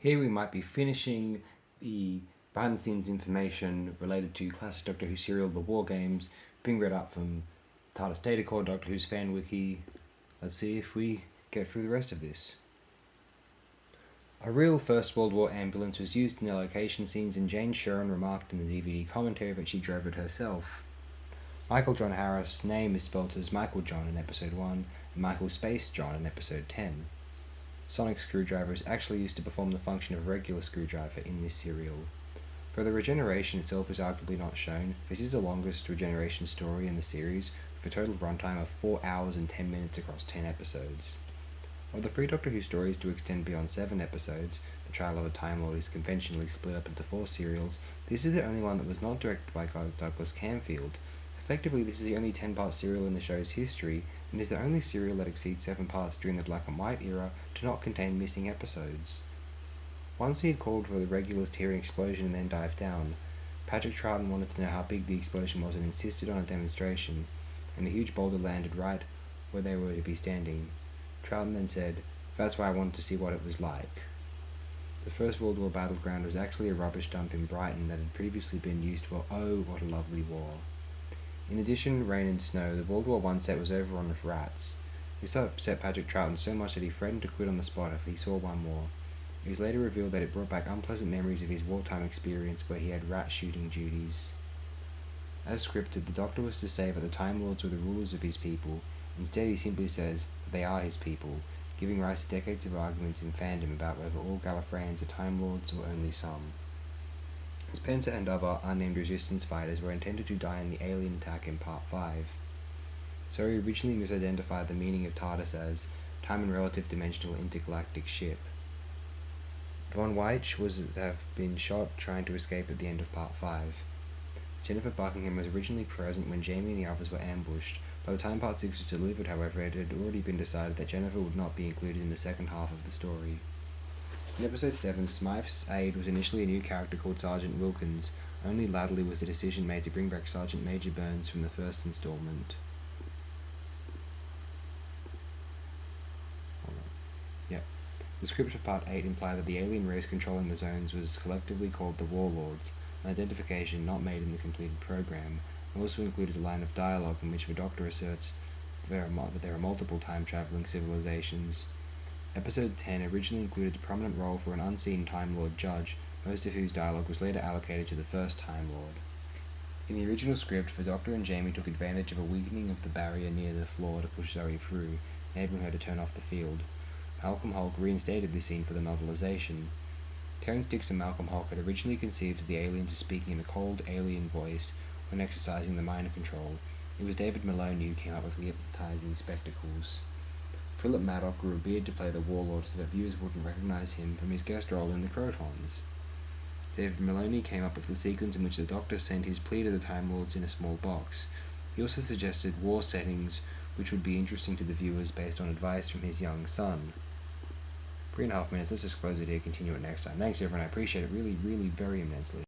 Here we might be finishing the behind-the-scenes information related to classic Doctor Who serial The War Games, being read up from TARDIS Data Core, Doctor Who's fan wiki. Let's see if we get through the rest of this. A real First World War ambulance was used in the location scenes, and Jane Shuren remarked in the DVD commentary that she drove it herself. Michael John Harris' name is spelt as Michael John in Episode 1 and Michael Space John in Episode 10. Sonic screwdriver is actually used to perform the function of a regular screwdriver in this serial. Though the regeneration itself is arguably not shown, this is the longest regeneration story in the series, with a total runtime of 4 hours and 10 minutes across 10 episodes. Of the 3 Doctor Who stories to extend beyond 7 episodes, the Trial of a Time Lord is conventionally split up into 4 serials. This is the only one that was not directed by Douglas Camfield. Effectively, this is the only 10-part serial in the show's history, and is the only serial that exceeds 7 parts during the black and white era to not contain missing episodes. Once he had called for the regulars to hear an explosion and then dive down, Patrick Troughton wanted to know how big the explosion was and insisted on a demonstration, and a huge boulder landed right where they were to be standing. Troughton then said, "That's why I wanted to see what it was like." The First World War battleground was actually a rubbish dump in Brighton that had previously been used for Oh, What a Lovely War. In addition to rain and snow, the World War I set was overrun with rats. This upset Patrick Troughton so much that he threatened to quit on the spot if he saw one more. It was later revealed that it brought back unpleasant memories of his wartime experience where he had rat shooting duties. As scripted, the Doctor was to say that the Time Lords were the rulers of his people. Instead, he simply says that they are his people, giving rise to decades of arguments in fandom about whether all Gallifreyans are Time Lords or only some. Spencer and other unnamed resistance fighters were intended to die in the alien attack in Part 5. So he originally misidentified the meaning of TARDIS as Time and Relative Dimensional Intergalactic Ship. Von Weich was to have been shot trying to escape at the end of Part 5. Jennifer Buckingham was originally present when Jamie and the others were ambushed. By the time Part 6 was delivered, however, it had already been decided that Jennifer would not be included in the second half of the story. In Episode 7, Smythe's aide was initially a new character called Sergeant Wilkins. Only latterly was the decision made to bring back Sergeant Major Burns from the first installment. The script of Part 8 implied that the alien race controlling the zones was collectively called the Warlords, an identification not made in the completed program, and also included a line of dialogue in which the Doctor asserts that there are multiple time-travelling civilizations. Episode 10 originally included a prominent role for an unseen Time Lord judge, most of whose dialogue was later allocated to the first Time Lord. In the original script, the Doctor and Jamie took advantage of a weakening of the barrier near the floor to push Zoe through, enabling her to turn off the field. Malcolm Hulke reinstated this scene for the novelization. Terrance Dix and Malcolm Hulke had originally conceived of the aliens as speaking in a cold alien voice when exercising the mind control. It was David Maloney who came up with the hypnotizing spectacles. Philip Maddock grew a beard to play the Warlord so that viewers wouldn't recognize him from his guest role in The Crotons. David Maloney came up with the sequence in which the Doctor sent his plea to the Time Lords in a small box. He also suggested war settings which would be interesting to the viewers based on advice from his young son. 3.5 minutes, let's just close it here, continue it next time. Thanks everyone, I appreciate it really, very immensely.